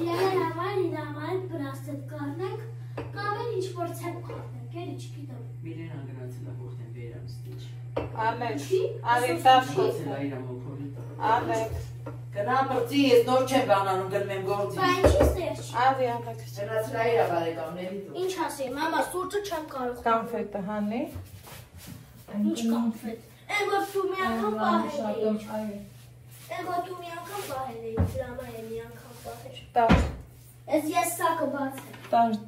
Իրավար բրաստետ կարնենք, կավեր ինչ-որ ծեպ կարնենք, էր իչ գիտեմ։ Միրեն անգրացել է ողտեն բերամ ստիչ։ Ալեքս, արիտար Ալեքս, գնա բրծի, ես նոր չեմ բանանում գլմեմ գործի։ Բա ինչի ստեղ չի։ Ալի Ալեքս։ Հրացրա իրա բարեկամների դու։ Ինչ ասեի, մամա, սուրճը չեմ կարող։ Կոնֆետը հանի։ Ինչ կոնֆետ։ Են որ դու մի անգամ պահել էի։ Են որ դու մի անգամ պահել էի, դրամա է մի անգամ պահել։ Տար։ Ես սակը բացեմ։ Տարդ։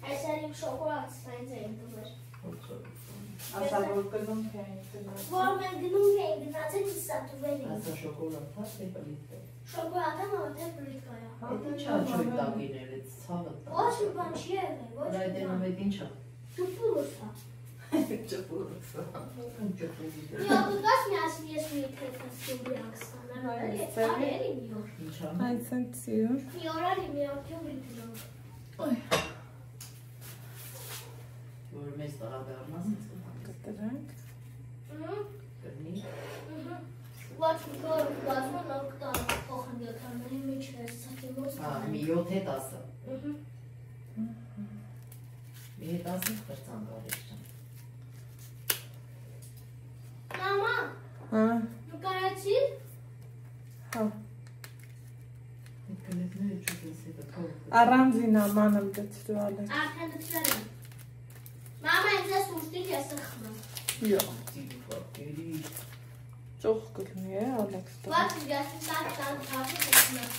Այս էր իմ շոկոլադ սայնց էին տվեր։ Ասա որ գնում էին գնալ։ Որ մենք գնում էին գնացել իսա տուվել էին։ Ասա շոկոլադ, հա, թե պլիտ է։ Շոկոլադը մոտե պլիկա է։ Այդ ինչա չոյ տագինել, այդ ցավը տա։ Ոչ մի բան չի եղել, ոչ մի դենում բան։ այդ ինչա։ Ճպուրս է։ Ճպուրս է։ Մի ոտուկաս միասին ես մի թեքս սուբի ակստանար, արերի մի օր։ Ինչա։ Այս են սիրում։ Մի օր արի մի օր թյուբի տնով։ Որ մեզ տղաբեղնաս ես Կտրենք։ կրնի։ Ոչ մի օր բազման օր կտան փոխան յոթանների մեջ ես ցակի մոտ։ Մի 7 հետ ասա։ Մի հետ ասենք կրծան կարիք չեմ։ Մամա, Հա։ դու կարացիր։ Հա։ Այդ կլետները չուտ ես հետը կով։ Առանձին ամանım դծրու Ալեքս։ Արդեն դրել եմ։ Մամա, ինձ ես ուշտիկ ես խմեմ։ Յո։ Ծիպակերի։ Ճոխ կլնի է Ալեքս։ Ոչ ես տակ թափի խմեմ։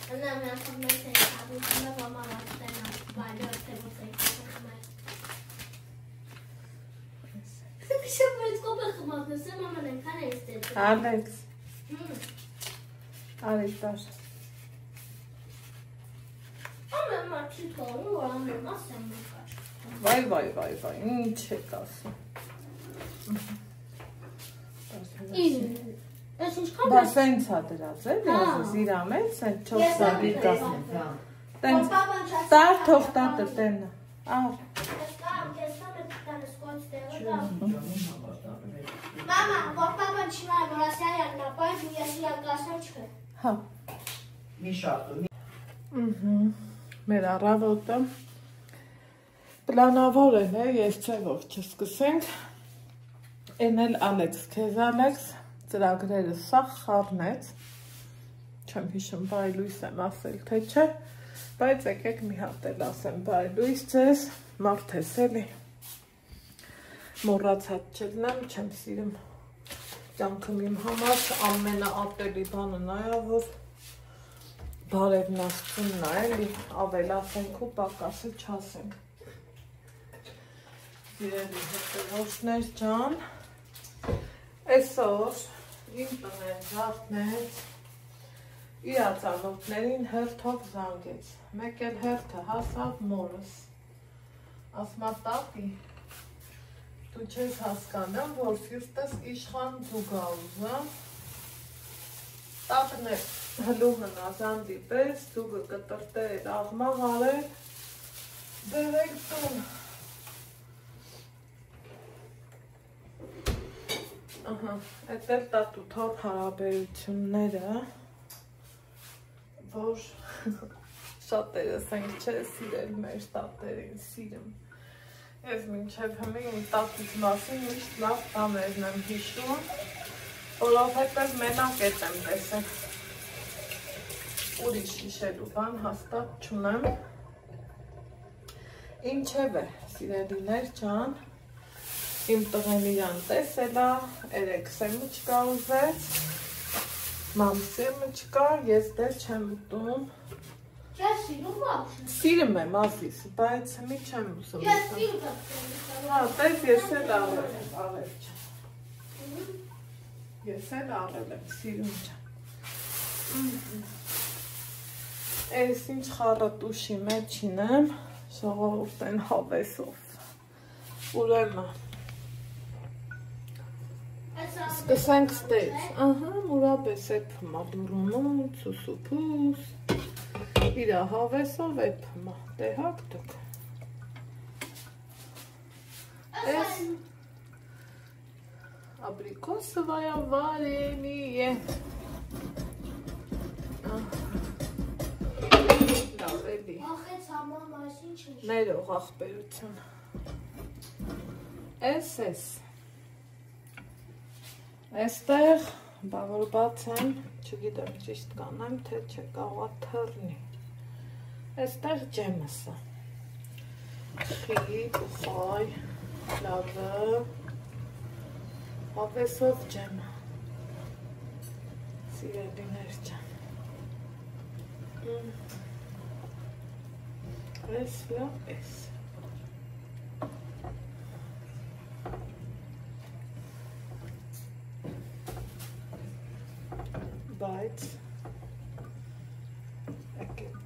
Անա մի անգամ մեծ է թափի խմեմ, մամա ասենա, բայդը թե ոչ է խմեմ։ Շուտ մեծ կոպը խմած նսեմ, մաման ենքան է իստել։ Ալեքս։ Արիտար։ Ամեն մարդի թողում, որ ամեն մաս եմ մեկար։ Վայ, ինչ եք ասում։ Ես ինչքան Բա սենց հա դրած է, դրած իրա մեջ, սենց 4 սատի կասն։ Տենց, տար թող տատը տենը, ար։ Ես կամ, ես կամ է տանես կոց տեղը կամ։ Մամա, որ պապան չնայ, որ ասյանի ակնապայր, ու ես իրակ ասան չկը։ Հա։ Մի շատու։ Մեր առավոտը պլանավորել է, ես չէ որ չսկսենք, են էլ Ալեքս, քեզ Ալեքս, ծրագրերը սաղ խառնեց, չեմ հիշում բայլույս եմ ասել, թե չէ, բայց եկեք մի հատ էլ ասեմ բայլույս ձեզ, մարդ ես էլի, մոռացած չելնեմ, չեմ սիրում, կյանքում իմ համար ամենաատելի բանը նայա, որ բարևն աստծունն է, էլի, ավելացենք ու պակասը չասենք։ Սիրելի հետևորդներ ջան, այսօր իմ տնեն զարդնեց իրացանոթներին հերթով զանգեց, մեկ էլ հերթը հասավ մորս, ասմա տատի, դու չես հասկանում, որ սիրտս իշխան ձուգաուզը, տատն է հլու հնազանդի պես, ձուգը կտրտել, աղմաղ արել, բերեք տուն, Այդ էլ տատու թոր հարաբերությունները, որ շատերս ենք չէ սիրել մեր տատերին, սիրում։ Ես մինչև հմի իմ տատուց մասին միշտ լավ բաներն եմ հիշում, որովհետև մենակ էտ եմ տեսել։ Ուրիշ հիշելու բան հաստատ չունեմ։ Ինչև է, սիրելիներ ջան, իմ տղեն իրան տեսել է, երեքսեմը չկա ուզեց, մամսեմը չկա, ես դեր չեմ ուտում։ Ես սիրում բապշ։ Սիրում եմ ասիս, բայց մի չեմ ուզում։ Ես սիրում եմ։ Հա, տես ես էլ առել եմ, առել չեմ։ Ես էլ առել եմ, սիրում չեմ։ Ես ինչ խառատուշի մեջին եմ, ժողովուրդ են հավեսով։ Ուրեմն Սկսենք ստեյց, մուրապես է պմա դուրունում, ծուսուպուս, իրա հավեսով է պմա, դե հակ դուք։ Абрикосовое варенье. Լավելի։ Ախեց համամ այսին չէ։ Ներող աղբերություն։ Էս։ Այստեղ բավոր բաց եմ, չգիտեմ ճիշտ կանեմ, թե չէ կարողա թռնի։ Այստեղ ջեմս է։ Խիտ, ուխայ, լավը, հավեսով ջեմը։ Սիրելիներ ջեմ։ Էս լավ էս։ Բայց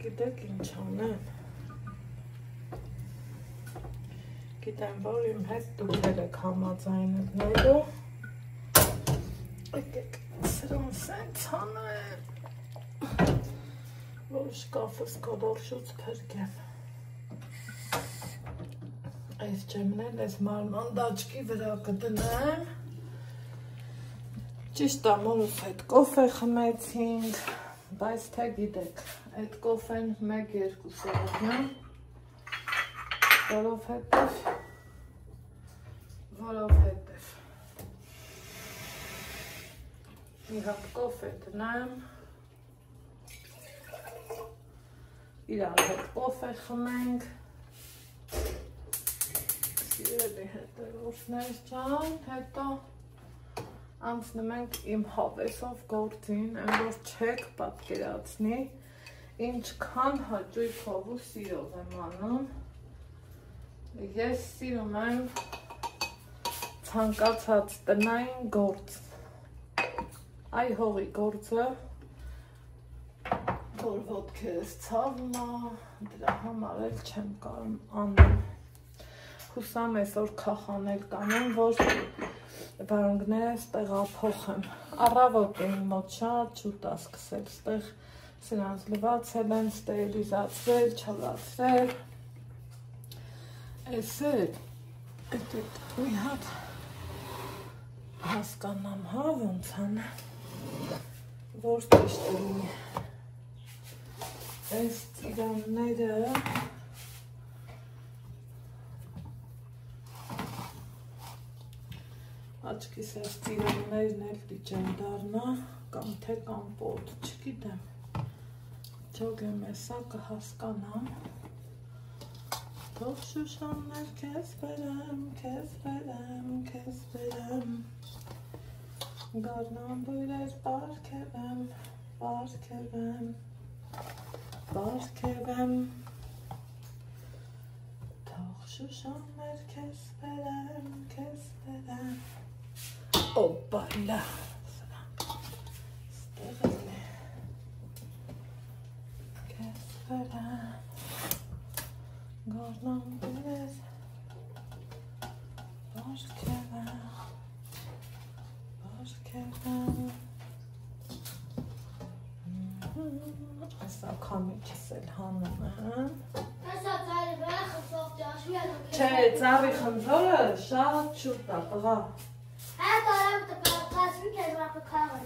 գիտեք ինչ անեմ։ Գիտեմ, որ իմ հետ դուք եք համաձայնելու։ Եկեք սրան սենց անեմ, որ շկաֆս կոդորշուց փրկեմ։ Այս ջեմն էլ այս մարման դաճկի վրա կդնեմ։ Ճիշտ է, մորուս հետ կոֆե խմեցինք, բայց թե գիտեք, այդ կոֆեն 1-2 սեղանն է, որովհետև մի հատ կոֆե դնեմ, իրար հետ կոֆե խմենք, սիրելի հետևորդներ ջան, հետո անցնում ենք իմ հավեսով գործին, այն որ չեք պատկերացնի, ինչքան հաճույքով ու սիրով եմ անում։ Ես սիրում եմ ցանկացած տնային գործ։ Այ հողի գործը, որ ոտքերս ցավում է, դրա համար էլ չեմ կարող անել։ Հուսամ այսօր քախանել կանեմ, որ վարանգներս տեղափոխեմ։ Առավոտին մոտ շատ շուտ է սկսել, ստեղ սրանց լվացել են, ստերիլիզացրել, չլացրել։ Էս էլ մի հատ հասկանամ, հա, ոնց անե, որ ճիշտ լինի։ Այս ծիրանները աչքիս այս ծիրաններն էլ պիճեն դառնա, կամ թե կամպոտ, չգիտեմ, չոգեմ եսա կհասկանամ, թող շուշաններ կեզ վերեմ, գարնան բույրեր պարքևեմ, թող շուշաններ կեզ վերեմ, Օպալա, ստեղ էլ է, կեզ վերեմ, գարնան բերես, բաշկևեմ, ասա կամիչս էլ հանում եմ, Ասա ծարի վրա խմսող ճաշվի ալոք չէ, ծարի խմզորը շատ շուտ է, տղա Այդ արավտը պարպասվի կեզ վապը կաղան,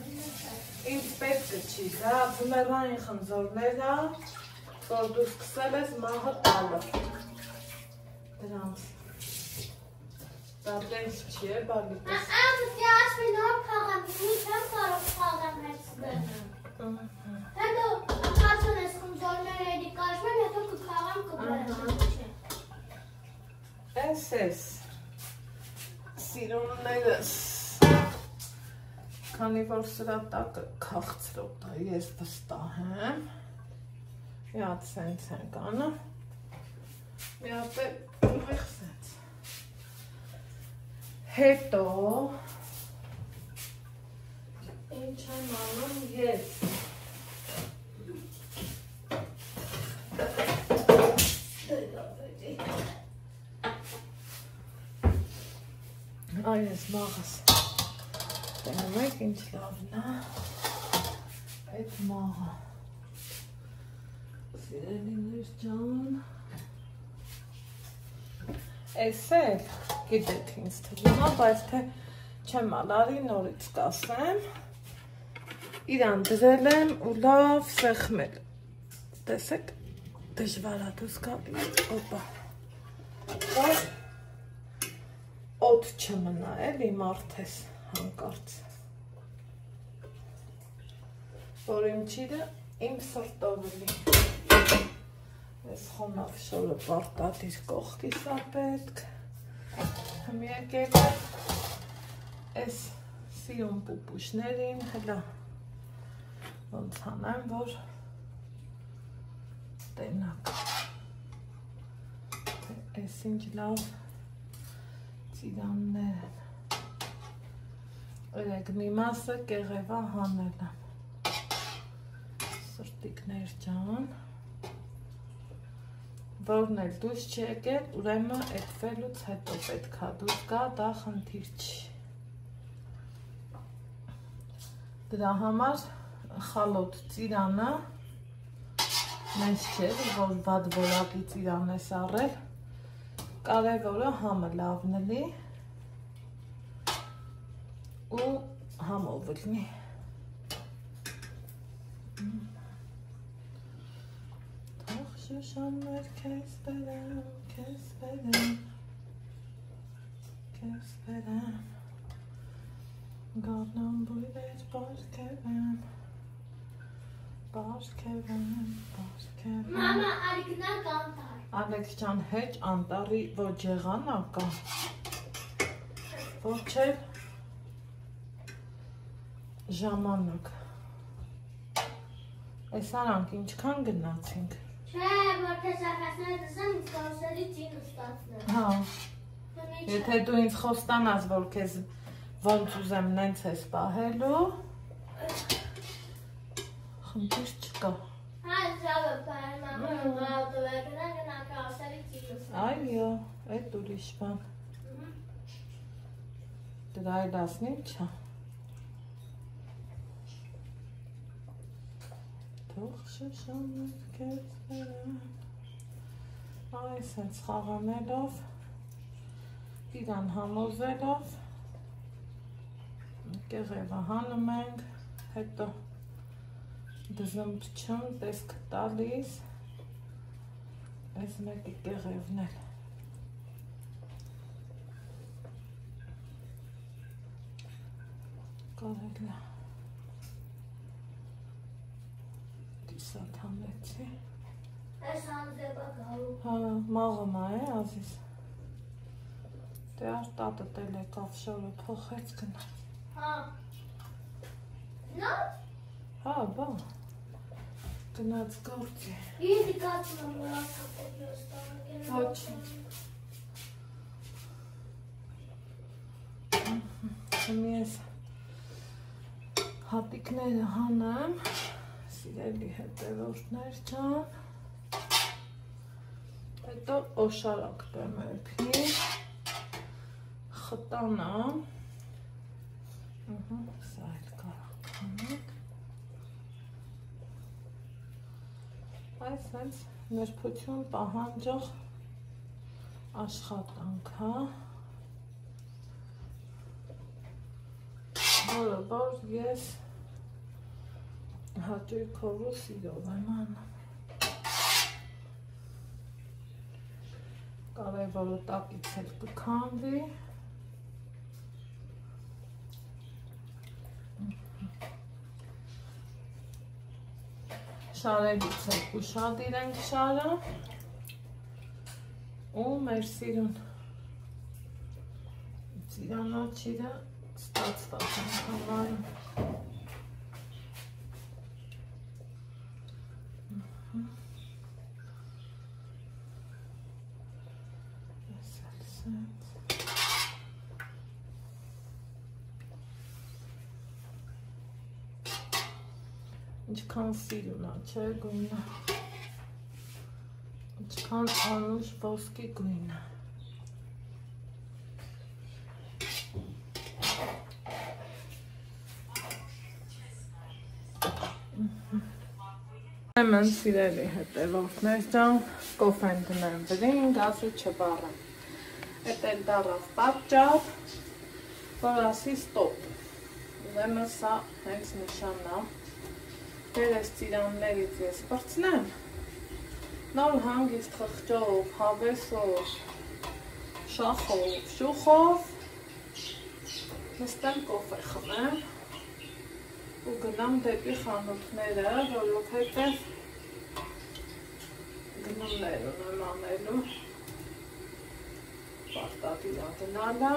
Ինձ պետքը չի, դա ձմեռային խմզորներ է, որ դու սկսել ես մահը տալը դրանց դա տենց չի է, բալիտես Ամսի ասվի նոր կաղան, մի չեմ կարող կաղան հետսնել Հետո կացուն ես խմզորներ էդի կաշմեն, հետո կկաղան կբրեմ Էս սիրուններս Քանի որ սրա տակը քաղցրոտ է, ես վստահ եմ Մի հատ սենց ենք անը Մի հատ է ուղիղ սենց Հետո Ինչ եմ անում ես Այ ես մաղս Տենում եք ինչ լավն է Այդ մաղը Սիրելիներ ջան Էս էլ գիտեք ինձ թվում է, բայց թե չեմ ալարի նորից կասեմ, իրան դրել եմ ու լավ սեղմել, տեսեք, դժվար է դուս գալի, օպա, որ օդ չմնա էլի մարդես հանկարծ, որ իմ ճիրը իմ սրտով լի, ես խոնավ շորը պարտադիր կողքիս ա պետք, հմ եկել ես սիրում պուպուշներին, հլա ոնց հանեմ, որ տենակ, ես ինչ լավ ծիրաններ են, օրեք մի մասը կեղևա հանել եմ, սրտիկներ ջան, որն էլ դուս չի եկել, ուրեմն էդվելուց հետո պետքա դուս գա, դա խնդիր չի, դրա համար խալոտ ծիրանը մեզ չէ, որ վատ որակի ծիրան ես առել, կարևորը համը լավն էլի ու համով լնի։ Թող շշաններ քեզ բերեմ, գարնան բույրեր պարքևեմ, Մամա, արիգնալ կանտար։ Ալեքս ջան, հեչ անտարի ոչ եղանա կա, ոչ էլ ժամանակ, ես արանք ինչքան գնացինք։ Չէ, որ քեզ ախասները դզեմ, ինձ կարուսելի ճին ուստացնեմ։ Հա, եթե դու ինձ խոստանաս, որ քեզ ոնց ուզեմ նենց ես պահելու, խնդիր չկա։ Հա, ծավը պահեմ, ամեն գաղոտով է գնա կարուսելի ճին ուստացնեմ։ Այո, էդ ուրիշ բան։ Դրա էլ ասնիմ չա։ Թող շշաններ քեզ բերեմ, այս հենց խաղանելով, իրան համոզելով, կեղևը հանում ենք, հետո դզմփչում, տեսք տալիս, այս մեկի կեղևն էլ։ Կարելի է։ Դիսատ համեցի։ Այս անձեպը գալու։ Հա, մաղմա է, ազիզ։ Դե արտատը տել եկավ շորը փոխեց գնա։ Հա։ Նա։ Հա, բա։ Գնաց գործի։ Ինձ կացում եմ, որ ասապետի ոստանակ են։ Ոչ։ Հիմի ես հատիկները հանեմ, սիրելի հետևորդներ ջան, հետո օշարակ բեմերպի, խտանամ, սա էլ կարող կանենք, այս հենց նրբություն պահանջող աշխատանք, հա, որը որ ես հաճույքով ու սիրով եմ անում։ Կարևորը տակից էլ կքանդվի։ Շարերից էլ ուշադիր ենք շարը ու մեր սիրուն ծիրանոջիրը ստացված ենք համարում։ Ինչքան սիրուն է, չէ, գույնը, ինչքան անուշ ոսկի գույնը։ Ուրեմն սիրելի հետևորդներ ջան, կոֆեն դնեմ վրին, գազը չբառեմ։ Էդ էլ դառավ պատճառ, որ ասի ստոպ։ Ուրեմն սա հենց նշանն է։ Դեր այս ծիրաններից ես բրցնեմ։ Նոր հանգիստ խղճով, հավեսով, շախով, շուխով նստեմ կոֆե խմեմ ու գնամ դեպի խանութները, որովհետև գնումներ ունեմ անելու, պարտադիր գնալը,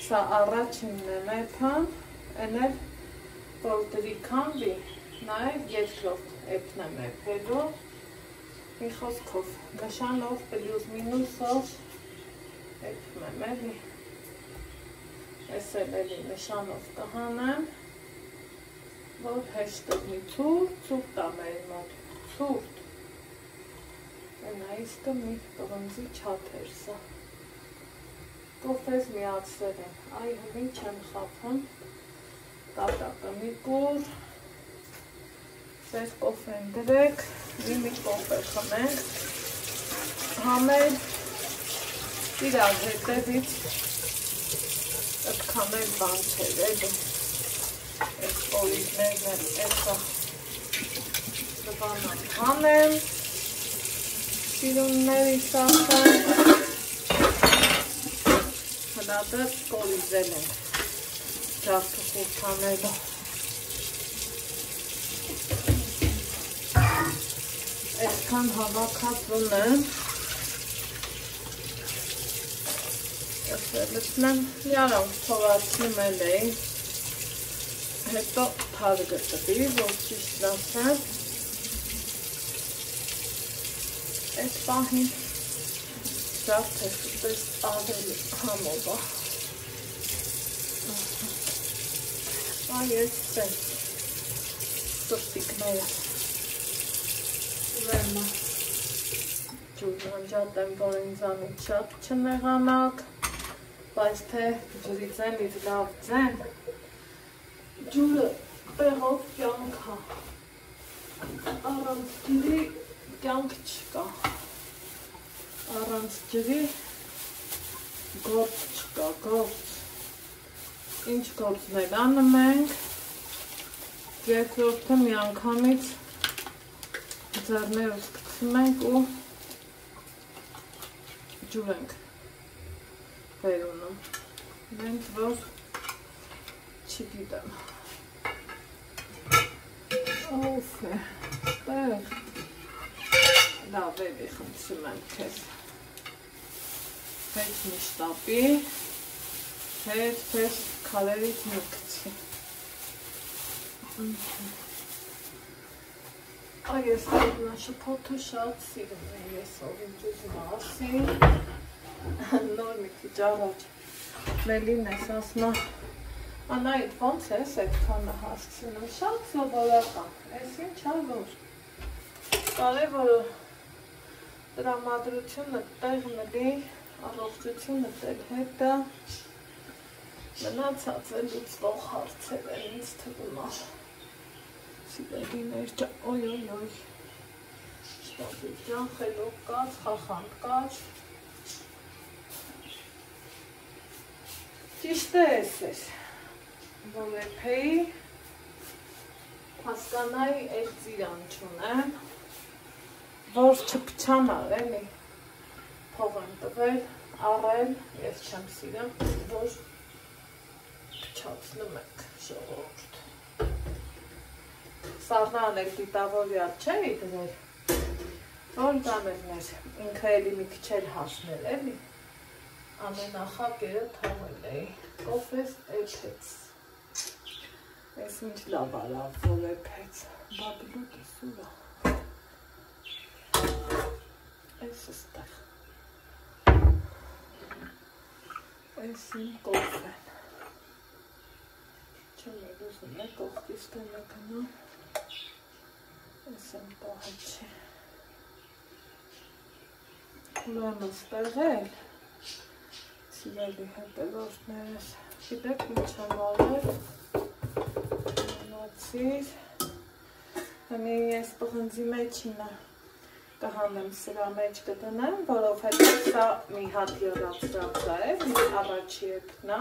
սա առաջինն է մեփն, են էլ որ դրի քամվի, նաև երկրորդ էպն է մեփելու, մի խոսքով, նշանով, պլյուս մինուսով էպում եմ էլի, ես էլ նշանով կհանեմ, որ հեշտ մի ցուրտ է մեր մոտ, ցուրտ, նայիստը մի պղնձի չաթ էր սա, կոֆեզ միացրել եմ, այ հնի չեմ խափում, տատակը մի կուր, ձեր կոֆեն դրեք, մի կոֆե խմենք, համել, իրար հետևից, ըտքան էլ բան չեր էլի, այս օրիգներն էլ էսա դվանան հանեմ, սիրունների սասան, հնադը կոլիզել են, ճարդը խուրթանելով, այսքան հավաքած ունեմ, լցնեմ, միարանք թողացնում էլ էի, հետո թարգը տվի, որ ճիշտ ասեմ, այդ պահին ճարդ է շուտես ավելի համով է, այ ես սեն, սրտիկները, ուրեմը, ջուր եմ, որ ինձանից շատ չնեղանակ, բայց թե ջրից էլից լավ ձեն, ջուրը պեղով կյանք հա, առանց ջրի կյանք չկա, առանց ջրի գործ չկա, գործ, ինչ գործներ անում ենք, երկրորդը մի անգամից ձեռներս կցում ենք ու ջուր ենք վերունում, մենք որ չգիտեմ, օվ է, տեղ, լավ էլի խնդրում եմ քեզ, հետ մի շտապի, հետ պես քալերից մի կցի, այ ես շփոթը շատ սիրում եմ, ես օրինջուզ մասի, նոր մի քիչ առաջ Մելին ես ասմա Անայդ ոնց ես այդքանը հասցնում, շատ սովորական, ես ինչ որ կարևորը տրամադրությունը տեղ մլի, առողջությունը տեղ հետը, մնացած է լուծվող հարցեր են ինձ թվում է, սիրելիներ ջան, օյ, շտապի ջան, խելոք կաց, խախանդ կաց, ճիշտ է ես որ էպեի հասկանայի էլ ծիրան չունեմ, որ չպչանար էլի, փող եմ տվել, առել, ես չեմ սիրեմ, որ փչացնում եք ժողովուրդ։ Սառնան էլ դիտավորյալ չէի դրել, որ դամերներ, ինքը էլի մի քիչ էլ հասնել էլի, ամենախակերը թողել էի, կոֆես էփեց, ես ինչ լավ արավ, որ էփեց, բաբլուտը սուրա, ես ստեղ, ես իմ կոֆեն, չեմ էլ ուզում է կողքիս տենը գնա, ես եմ պահը չի, ուրեմ ստեղել, սիրելի հետևորդներս, գիտեք ինչ եմ արել, մնացիր, հնի ես պղնձի մեջինը կհանեմ սրա մեջ կդնեմ, որովհետև սա մի հատ յորացրած է, առաջի էպնա,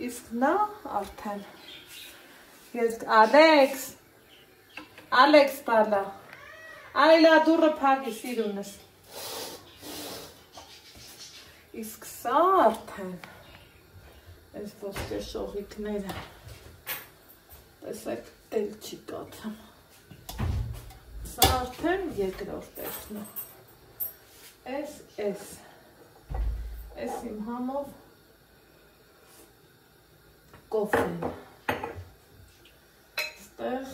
Իսկ նա արդեն Ալեքս բալա Արելա դուրը փակի սիրունս Իսկ սա արդեն այս ոսկե շողիկները տեսեք էլ չի կաթում Սա արդեն երկրորդ էսն է Էս իմ համով կոֆեն Ստեղ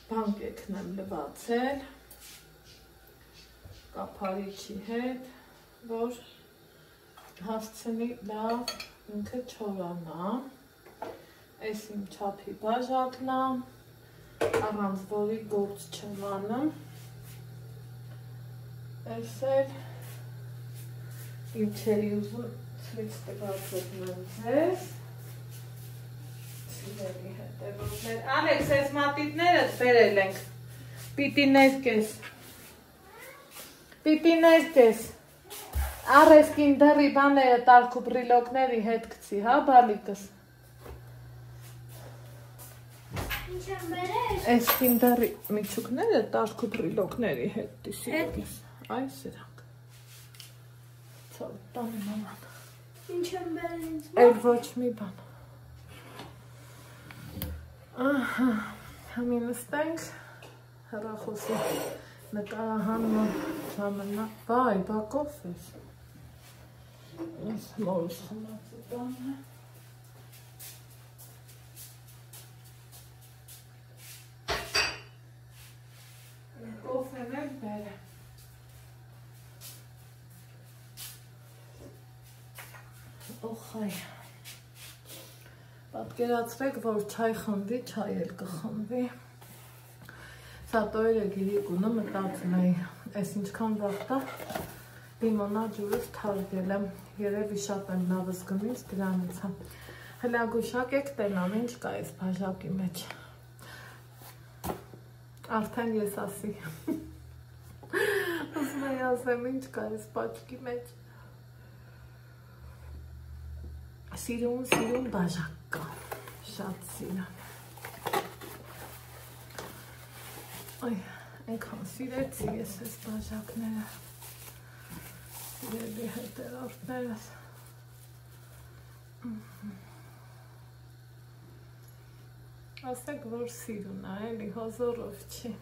բանկեքն եմ լվացել կապարիչի հետ, որ հասցնի լավ ինքը չորանա Այս իմ չափի բաժակն է, առանց որի գործ չեմ անում Այս էլ իմ չերի ուզում ցույց տված եմ ձեզ Սիրելի հետևողներ Ալեքս, այս մատիտներդ բերել ենք Պիտի ներկես Առես կինդերի բաները տալք ու բրիլոկների հետ կցի, հա բալիկս Ինչ եմ բերել Այս կինդերի միչուկները տալք ու բրիլոկների հետ դիսիրելիս Այ սրանք Ցավ տանի մաման Ինչ եմ բերել ինձ Էլ ոչ մի բան Ահա Համի նստենք հեռախոսի նկարահանման ժամանակ Բայ, բակով ես Ես մորս խմացը բանը Կոֆեն էլ բերը Օխայ Պատկերացրեք, որ չայ խմվի, չայ էլ կխմվի Սա տոյրը գիրիկունը մտածում էի Այս ինչքան վաղտա լիմոնա ջուրս թարգել եմ Երևի շատ եմ լավս գնից դրանից եմ Հլագուշակ եք տենամ, ինչ կա այս բաժակի մեջ Արդեն ես ասի Ասում էի ասեմ, ինչ կա այս պաչկի մեջ Սիրուն բաժակ կա Շատ սիրուն Այ, այնքան սիրեցի ես այս բաժակները Սիրելի հետևորդներս Ասեք, որ սիրուն է, էլի հազորով չի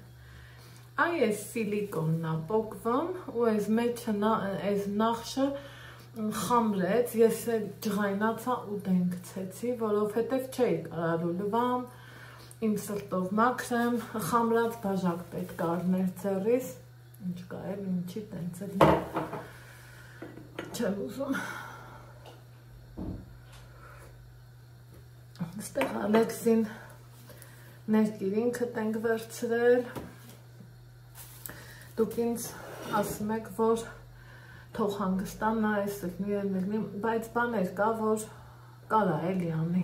Այ այս սիլիկոնն է պոկվում ու այս մեջը այս նախշը խամրեց, ես ջղայնացա ու դենքցեցի, որովհետև չէի կարալու լվամ, իմ սրտով մաքրեմ, խամրած բաժակ պետք առներ ձեռիս, ինչ կա էլ, ինչի տենցել չեմ ուզում Ստեղ Ալեքսին ներկիրինքդ ենք վերցրել Դուք ինձ ասում եք, որ թող հանգստանա բայց բաներ կա, որ կարա էլի անի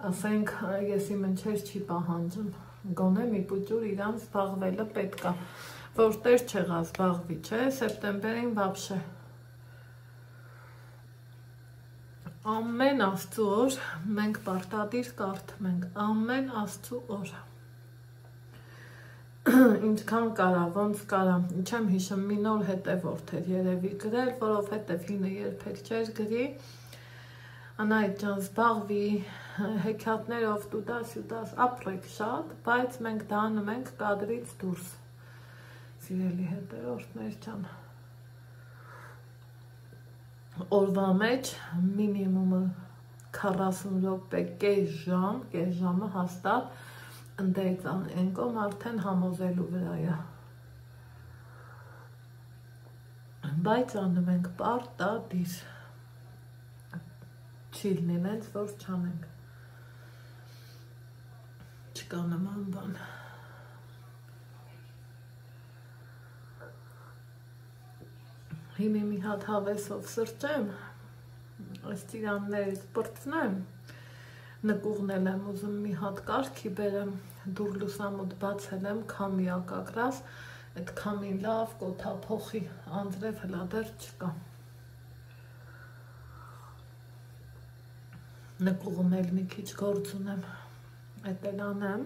ասենք ես իմ ընչեր չի պահանջում գոնե մի պուճուր իրան զբաղվելը պետք է որ տեր չեղա զբաղվի, չէ, սեպտեմբերին վաբշե ամեն աստծու օր մենք պարտադիր կարդում ենք ամեն աստծու օր Ինչքան կարա, ոնց կարա, չեմ հիշում մի նոր հետևորդ էր երևի գրել, որովհետև հինը երբեք չէր գրի, անայդ ջան զբաղվի հեքիաթներով տուտաս ապրեք շատ, բայց մենք դա անում ենք կադրից դուրս, սիրելի հետևորդներ ջան, օրվա մեջ մինիմումը 40 րոպե կես ժամը հաստատ ընդեից ենկոմ արդեն համոզելու վրա է բայց անում ենք պարտադիր չի լինենց որ չանենք չկա նման բան հիմի մի հատ հավեսով սրճեմ այս ծիրաններից պրծնեմ նկուղնել եմ ուզում մի հատ կարգի բերեմ դուր լուսամուտ բացել եմ քամի ակակրաս այդ քամին լավ կոթափոխի անձրև հլադեր չկա նկուղում էլ մի քիչ գործ ունեմ, էդ էլ անեմ,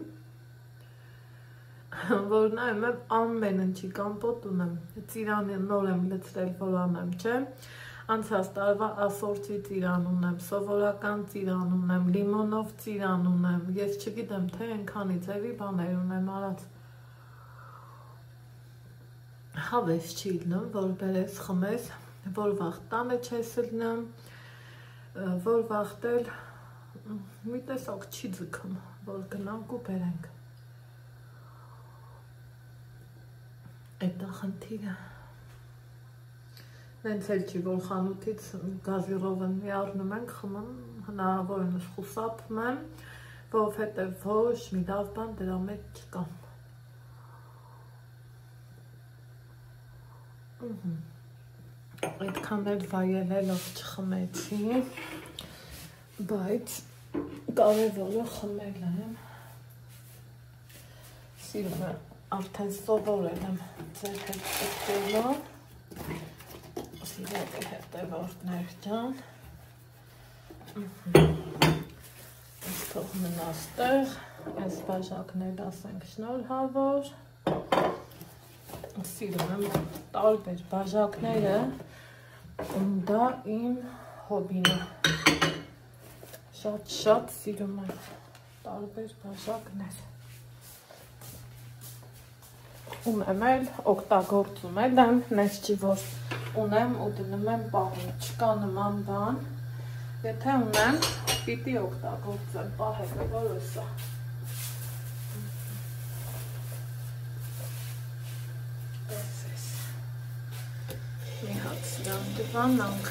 որ նայում եմ ամեն ինչի կամպոտ ունեմ, ծիրանի նոր եմ լցրել, որ անեմ, չէ, անցած տարվա ասորտի ծիրան ունեմ, սովորական ծիրան ունեմ, լիմոնով ծիրան ունեմ, ես չգիտեմ, թե ենքանի ձևի բաներ ունեմ արած, հավես չի լնում, որ բերես խմես, որ վաղ տանը չես լնում, որ վաղտել մի տեսակ չի ձգում, որ գնանք ու բերենք, էդ է խնդիրը, նենց էլ չի, որ խանութից գազիրովն մի առնում ենք, խմում, հնարավորինս խուսափում եմ, որովհետև ոչ մի լավ բան դրա մեջ չկա։ Այդքան էլ վայելելով չխմեցի, բայց կարևորը խմել եմ, սիրում եմ, արդեն սովորել եմ ձեր հետ պտվելով, սիրելի հետևորդներ ջան, ես թող մնաստեղ, ես բաժակներ ասենք շնորհավոր, սիրում եմ տարբեր բաժակները, դա իմ հոբին է, շատ սիրում եմ տարբեր բաժակներ, ունեմ էլ, օգտագործում էլ եմ, նես չի որ ունեմ ու դնում եմ պահում, չկա նման բան, եթե ունեմ, պիտի օգտագործեմ, պահելը, որ ըսա։ Տեսես, մի հատ սրան դվանանք,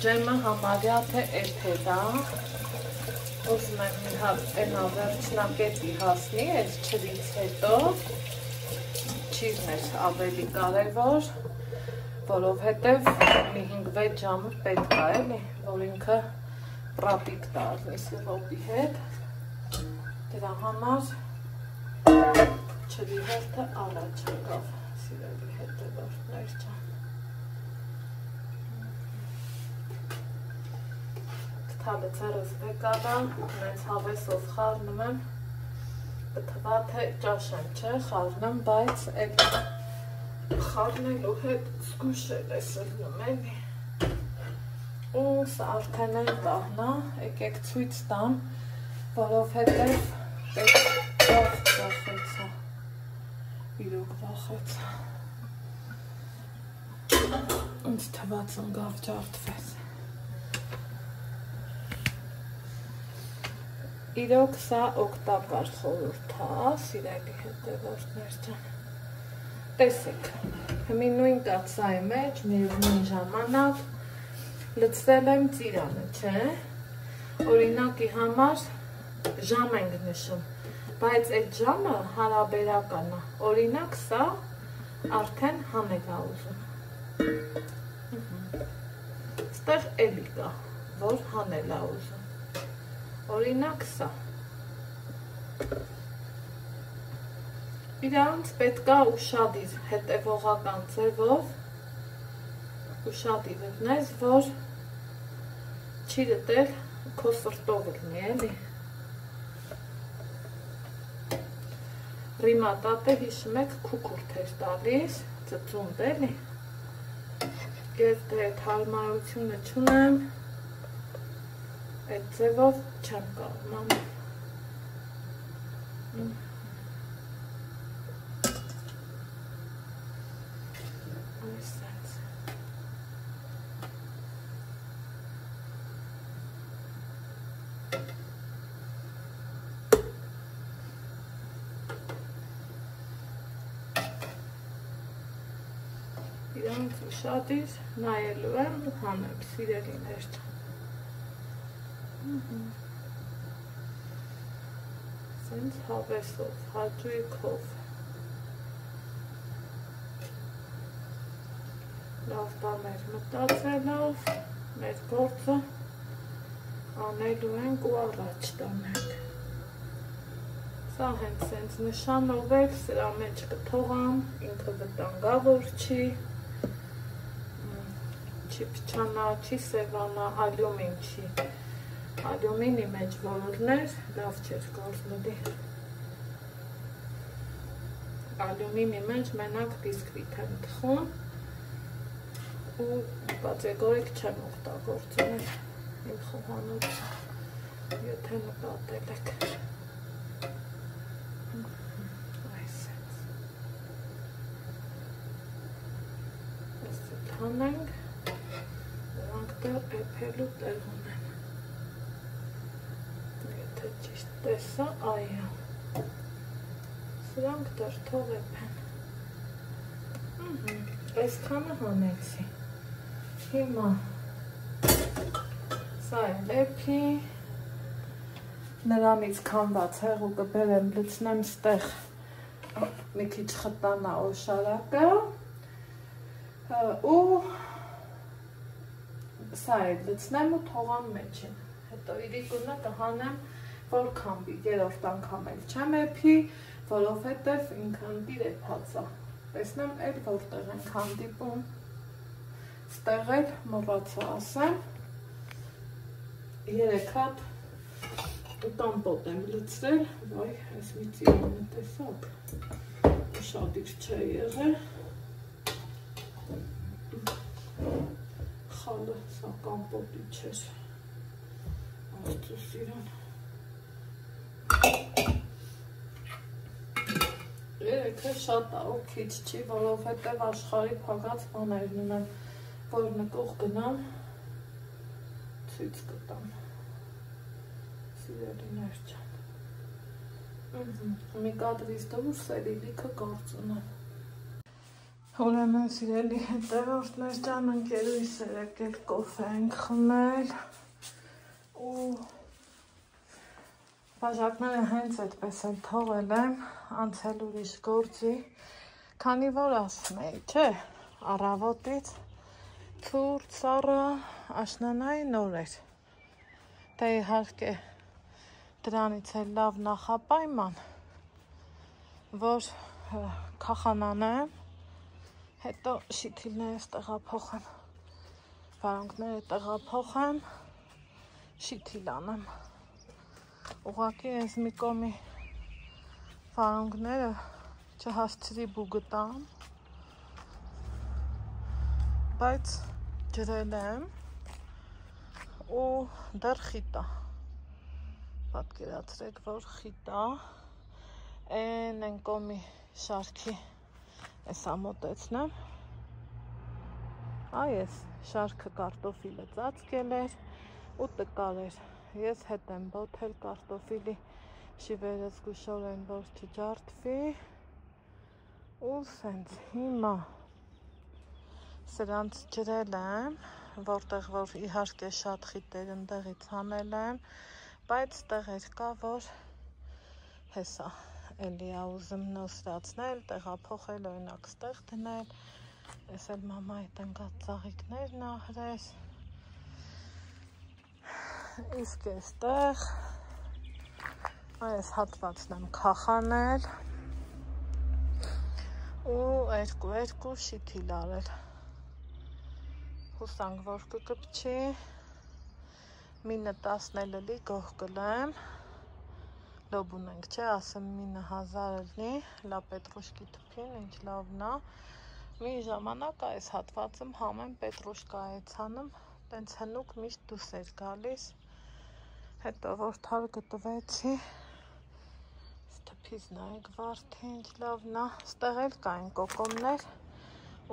ջեմը համարյա թե էթեդա, ուզում եմ մի հատ ենա վերջնակետի հասնի, ես չրից հետո, չիզն էր ավելի կարևոր, որովհետև մի 5-6 ժամը պետք է էլի, որ ինքը պրապիկ դառնի սիրոպի հետ, դրա համար չրի հետը առաջ եկավ, սիրելի հետևորդներ ջան։ Թալը ծերս վեկադա, նենց հավեսով խարնում եմ, բթվա թե ճաշեմ չէ, խարնում, բայց էլ խարնելու հետ զգուշել ես լնում էլի, ու սա արդեն էլ տահնա, եկեք ցույց տամ, որովհետև պետք վախեցա, իրոք վախեցա, ինձ թված ընգավ ջարդվեց, իրոք սա օգտակար խորհուրդ է, սիրելի հետևորդներ ջան, տեսեք, հիմի նույն կաթսայի մեջ, միևնույն ժամանակ, լցրել եմ ծիրանը, չէ, օրինակի համար ժամ ենք նշում, բայց այդ ժամը հարաբերական է, օրինակ սա արդեն հանել է ուզում, ստեղ էլի կա, որ հանել է ուզում, օրինակ սա, իրանց պետքա ուշադիր հետևողական ձևով, ուշադիր ըտնես, որ չի դտել քո սրտով ըտնի, էլի, ռիմատատը հիշում եք քուքուրդ էր տալիս, ծծունդ էլի, և դե այդ հարմարությունը չունեմ, այդ ձևով չեմ կարում անել, այսպես, իրանց ուշադիր նայելու եմ ու հանեմ, սիրելիներ ջան, սենց հավեսով, հաճույքով, լավ բաներ մտածելով, մեր գործը անելու ենք ու առաջ տանենք, սա հենց սենց նշանով էլ սրա մեջ կթողամ, ինքը վտանգավոր չի, չի փչանա, չի սևանա, ալյումին չի։ Ալյումինի մեջ որորներ լավ չէր կազմելի։ Ալյումինի մեջ մենակ բիսկվիթ եմ թխում ու կատեգորիկ չեմ օգտագործել իմ խոհանոցը, եթե նկատել եք։ Այսպես հանենք, նրանք դեռ էփելու տեղ ունեն։ Եթե ճիշտ տեսա, այո։ Սրանք դեռ թող էփեն։ Այսքանը հանեցի։ Հիմա սա էլ էփի, նրանից քամված հեղուկը բերեմ լցնեմ ստեղ մի քիչ խտանա օշարակը ու սա էլ լցնեմ ու թողամ մեջին, հետո իրիկունը կհանեմ, որ քամբի, երորդ անգամ էլ չեմ էփի, որովհետև ինքն իր էփածա, տեսնեմ էլ որտեղ ենք հանդիպում, ստեղ էլ մոռացա ասեմ, 3 հատ կամպոտ եմ լցրել, վայ, այս մի ծիրանը տեսակ, ուշադիր չէ եղել, խալը սա կամպոտի չէր, աստծո սիրան, 3-ը շատ ու քիչ չի, որովհետև աշխարհի փակած բաներն ունեմ, որ նկող գնամ, ցույց կտամ, սիրելիներ ջան, մի կադրից դուրս էլի լիքը կարծ ունեմ, ուրեմն սիրելի հետևորդներ ջան, ընկերուհիս եկել կոֆե ենք խմել ու բաժակները հենց այդպես էլ թողել եմ, անցել ուրիշ գործի, քանի որ ասում էի, չէ, առավոտից ցուրտ սառը աշնանային նոր էր, դե իհարկե դրանից էլ լավ նախապայման, որ քախանանեմ, հետո շիթիլները տեղափոխեմ, վարունգները տեղափոխեմ, շիթիլ անեմ, ուղղակի ես մի կողմի վարունգները չհասցրի բուգտամ, բայց ջրել եմ ու դեռ խիտ է, պատկերացրեք, որ խիտ է, են կողմի շարքի էսա մոտեցնեմ, այս շարքը կարտոֆիլը ծածկել էր ու տկար էր, ես հետ եմ բոթել կարտոֆիլի շիվերը զգուշորեն, որ չջարդվի ու սենց հիմա սրանց ջրել եմ, որտեղ որ իհարկե շատ խիտեր ընդեղից հանել եմ, բայց տեղեր կա, որ հեսա էլի ա ուզում նոսրացնել, տեղափոխել, օրինակ ստեղ դնել, ես էլ մամայի տնկած ծաղիկներն ահրես, իսկ էստեղ այս հատվածն եմ քախանել ու երկու շիթիլ արել, հուսանք որ կկպչի, մինը 10-ել էլի գող կլեմ, լոբ ունենք չէ, ասեմ մինը 1000 էլնի, լա պետրուշկի թփին, ինչ լավն է, մի ժամանակ այս հատվածում համեն պետրուշկա այցանում, տենց հնուկ միշտ դուս էր գալիս, հետո որ թար գտվեցի, թփից նայեք վարդի ինչ լավն է, ստեղ էլ կային կոկոմներ,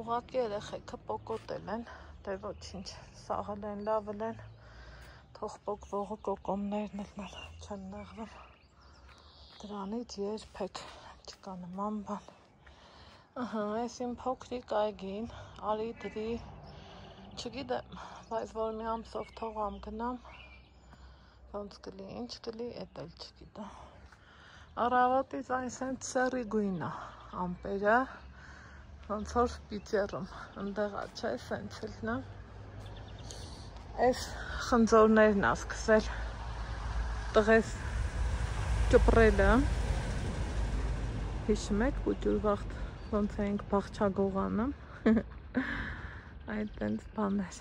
ուղղակի երեխեքը պոկոտել են, դե ոչինչ, սաղել են, լավել են, թող պոկվողը կոկոմներն էլ չեն նեղվում, դրանից երբեք չկա նման բան, այս իմ փոքրիկ այգին, արի դրի, չգիտեմ, բայց որ մի ամսով թողամ գնամ, ոնց կլի, ինչ կլի, էտ էլ չգիտեմ, առավոտից այսենց սերի գույն է, ամպերը, ոնց որ պիծերում, ընդեղա չէ, սենց էլնա, այս խնձորներն ա սկսել, տղես ճպրելը, հիշում եք պուջուր վաղտ, ոնց էինք բաղչագողանում, Այդ տենց բաներ։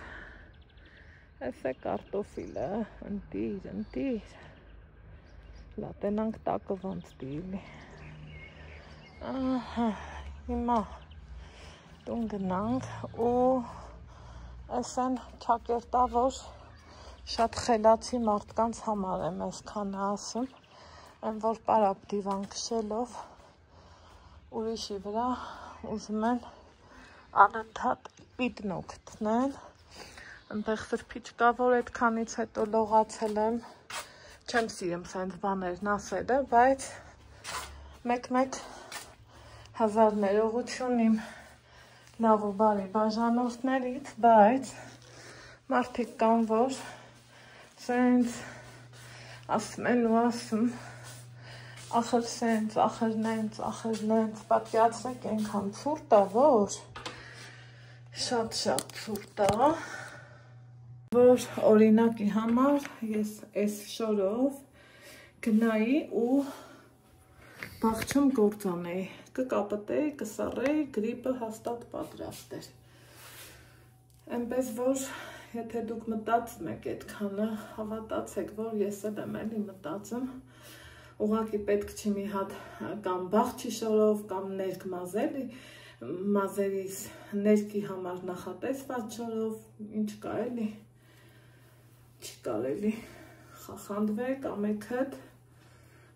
Այս է կարտոֆիլը, ընտիր։ Լա, տենանք տակը ոնց դիլի։ Ահա, հիմա տուն գնանք ու այս են ճակերտավոր շատ խելացի մարդկանց համար եմ այսքան ասում, այն որ պարապ դիվան քշելով ուրիշի վրա ուզում են անընդհատ պիտնո գտնեն, այնտեղ սրբիչ կա, որ այդքանից հետո լողացել եմ, չեմ սիրում սենց բաներն ասելը, բայց մեկ-մեկ հազար ներողություն իմ լավ ու բարի բաժանորդներից, բայց մարդիկ կան, որ սենց ասում են ու ասում, ախր սենց, ախր նենց, պատկերացրեք ենքան ցուրտ է, որ շատ ցուրտ է, որ օրինակի համար ես այս շորով գնայի ու բաղչում գործանեի, կկապտեի, կսառեի, գրիպը հաստատ պատրաստ էր։ Այնպես որ եթե դուք մտածում եք այդքանը, հավատացեք, որ ես եմ էլի մտածում, ուղղակի պետք չի մի հատ կամ բաղչի շորով, կամ ներք մազերիս ներքի համար նախատեսված շորով, ինչ կա էլի, չի կարելի, խախանդվեք ամենքդ,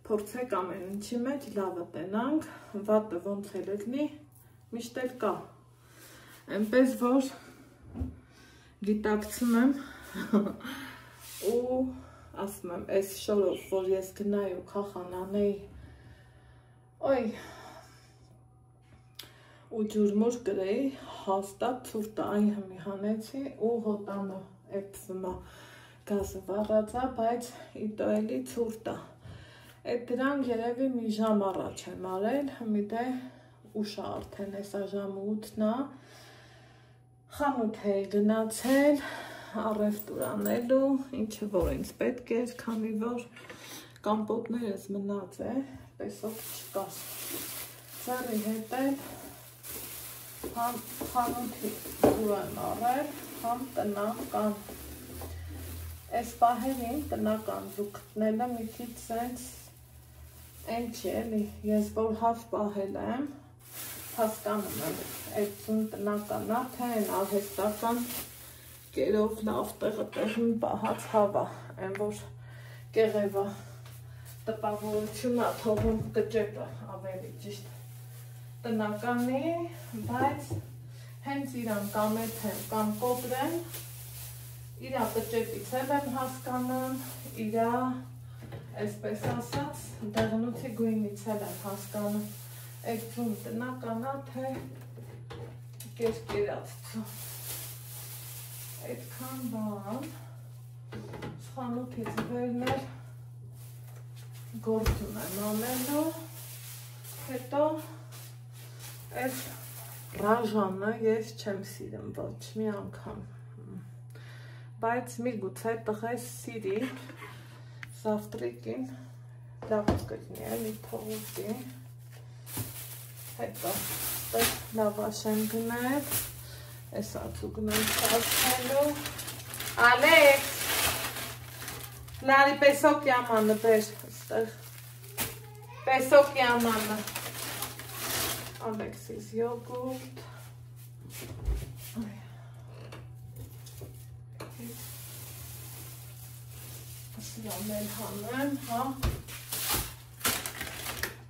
փորձեք ամեն ինչի մեջ լավը տենանք, վատը ոնց էլ եկնի, միշտ էլ կա, այնպես որ գիտակցում եմ ու ասում եմ, այս շորով, որ ես գնայի ու քախան անեի, ոյ, ու ջուրմուր կրեի, հաստատ ցուրտ այ հմի հանեցի ու հոտանը էպսմա գազը վառածա, բայց իտո էլի ցուրտ է։ Այդ դրան երևի մի ժամ առաջ եմ արել, հմի դե ուշ է արդեն էսա ժամը 8-ն է, խանութ էի գնացել, առևտուր անելու, ինչը որ ինձ պետք էր, քանի որ կամպոտներս մնաց է, տեսոք չկար։ Ձեռի հետ էլ համ խանութի դուր եմ առել, համ տնական։ Այս պահերին տնական դու գտնելը մի քիչ սենց այն չի էլի, ես որ հավ պահել եմ, հասկանում եմ, այդ տնականն է, թե այն արհեստական կերով լավ տեղին պահած հավա, այն որ կեղևա տպավորություն է թողում կճեպը ավելի ճիշտ տնականի, բայց հենց իրան կամ էթեմ, կամ կոտրեմ, իրա կճեպից էլ եմ հասկանում, իրա, այսպես ասած, դեղնուցի գույնից էլ եմ հասկանում, այդ ձուն տնականա, թե կերկերած ձուն։ Այդքան բան, սխանութից վերներ գործում եմ անելու, հետո այս ռաժանը ես չեմ սիրում ոչ մի անգամ, բայց մի գուցե տղես սիրի, զավտրիկին լավ կգնի էլի թողուտի, հետո լավաշ եմ գնել, այս ածուկն եմ չասելու, Ալեքս, լարի պեսոք յամանը բեր, ստեղ, պեսոք յամանը, Ալեքսիս յոգուրտ, սրան էլ հանեմ, հա,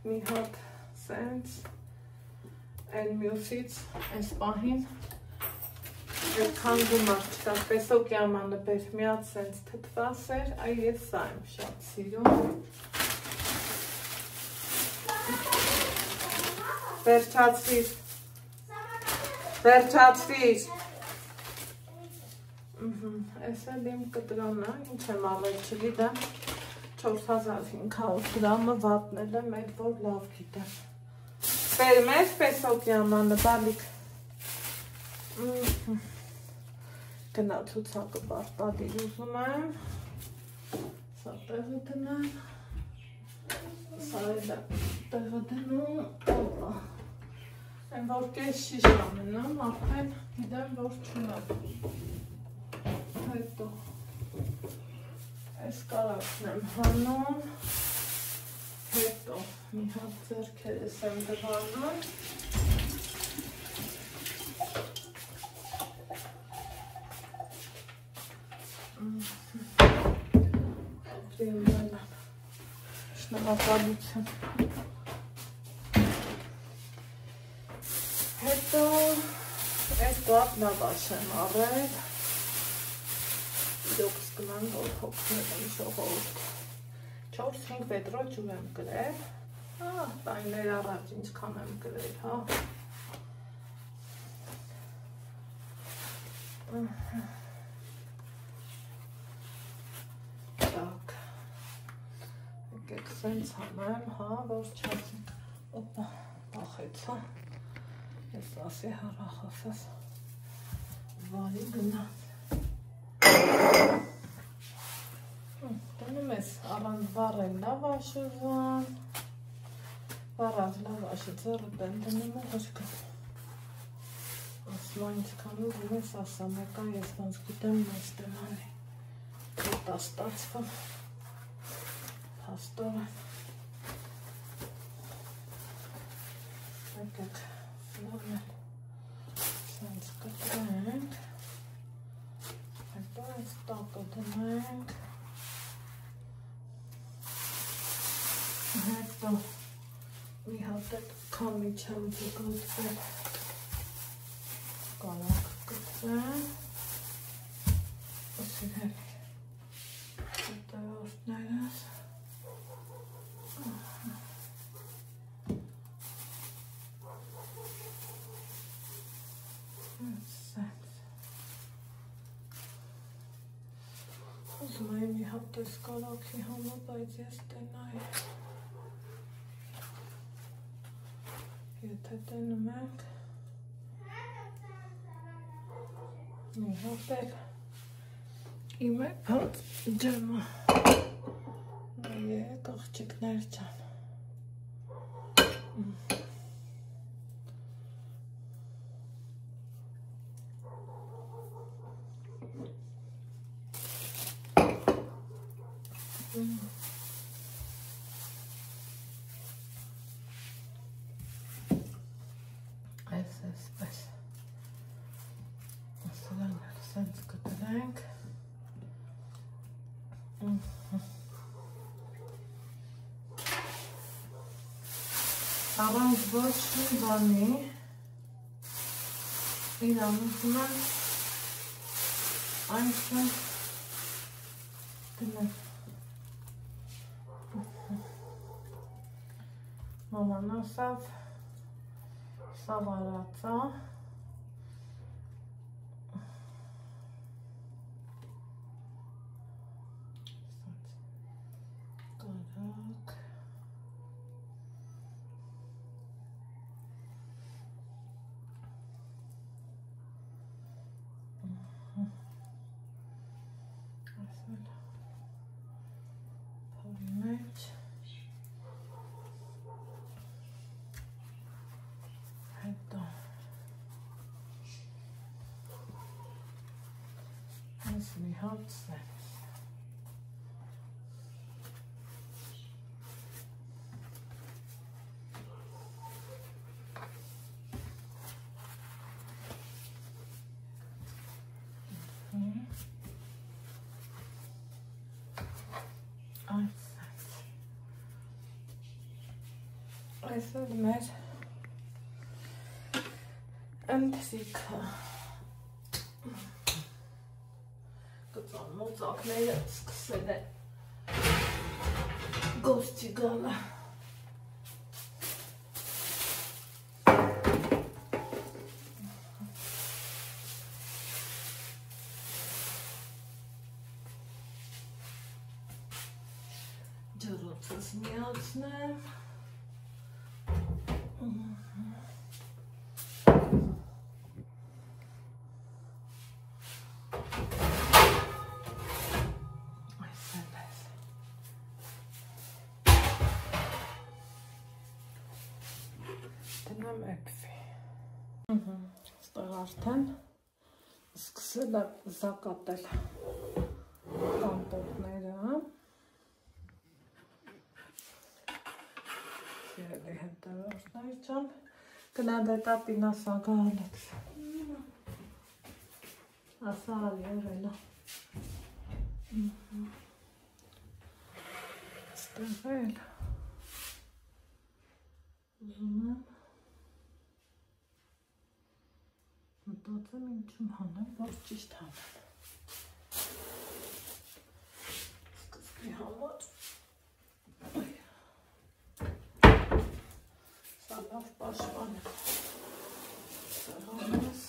մի հատ սենց, այն մյուսից, այս պահին, այդքան գումար չկա, պեսոք յամանը բեր, միատ սենց թթվաս էր, այ ես սա եմ շատ սիրում, վերջացվիր, այս էլ իմ կտրոնը, ինչ եմ ավել չգիտեմ, 4500 գրամը վատնել եմ, այդ որ լավ գիտեմ, բերում ես պեսոք յամանը, բալիք, գնա ցուցակը պարտադիր ուզում եմ, սա տեղը դնեմ, սա էլ տեղը դնում, Են որ կես շիշ ամենամ, արդեն գիտեմ, որ չունեմ։ Հետո այս կարակն եմ հանում, հետո մի հատ ձեռքերս եմ դվանում, շնորհակալություն։ Հետո այս բաց լավաշ եմ առել, իրոք սկնան, որ հոգնել եմ ժողովուրդ։ 4-5 պետրո ջուր եմ կրել, տարիներ առաջ ինչքան եմ կրել, հա։ Так, եկեք սենց հանեմ, հա, որ չասին, օպա, ախեցա, ես ասի հարախասես, վարի գնաց։ Դնում ես առանց վառել լավաշ ուզան, վառած լավաշը ձեռդ են դնում է հրկը։ Ասլա ինչքան ուզում ես ասա, մեկա ես ոնց գիտեմ մեզ տնանի, հետա ստացվում, հաստոր եմ։ Եկեք լավն էլ սենց կտրենք, հետո այս տակը դնենք, հետո մի հատ էտ քամի չեմ ձգոտվել, կարակ կտրեմ, սիրել հետո որդներս, ուզում եմ մի հատ այս կարակի համը, բայց ես տնայի։ Եթե տենում ենք, մի հատել, իմ է հատ ջեմը, նայեք աղջիկներ ջան։ Այսպես, ասլան սենց կտրենք, առանց ոչ մի բանի, իրան ուզում եմ այնքան դնել։ Մաման ասավ, սավ արածա, կարակ, ասել, փարի մեջ, հետո այս մի հատ սենց այս էլ մեր ընթրիքը կծան մոծակները սկսել է գոստի գալը ջրոցս միացնեմ Epfi. արդեն սկսել է զակատել կանտոտները։ Սիրելի հետևորդներ ջան, գնադետա պինասագա Ալեքս։ Ասա ալիորենա։ Ստեղել։ Ուզում եմ մտածեմ ինչում հանեմ, որ ճիշտ հանեմ։ Սկզբի համար։ Սա լավ պաշտպան է։ Սեղանես։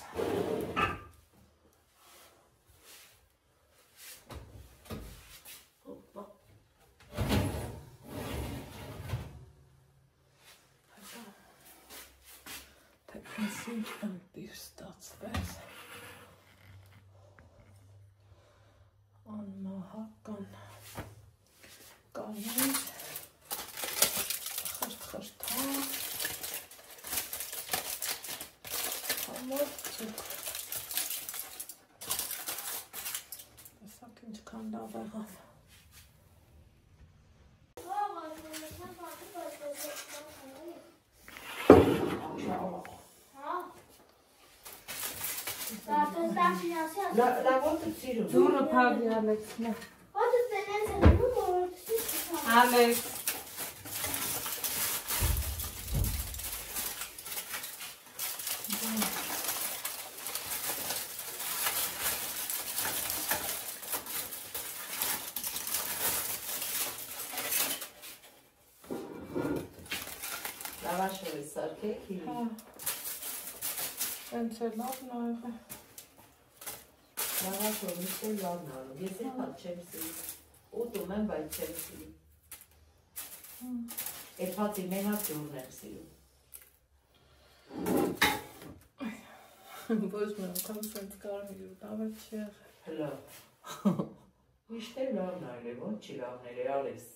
Հոպա։ Թե ինչ ընտիր ստացվեց։ Անմահական կանից խրթխրթա համար ձուկ։ Տեսակ ինչքան լավ եղավ։ Դուրը փագի Ալեքսն է։ Ալեքս։ Լավաշը սարքեք հիրի։ Հենց է լավն ա եղել։ Լավաշը միշտ լավն անում, ես էլ հատ չեմ սիրի, ուտում եմ, բայց չեմ սիրի։ Էդ հատի մենակ յուրն եմ սիրում։ Ոչ մի անգամ սենց կարմիր ու լավ է չի եղել։ Լավ։ Միշտ էլ լավն այլ է, ոնց չի լավն էլ է, Ալես։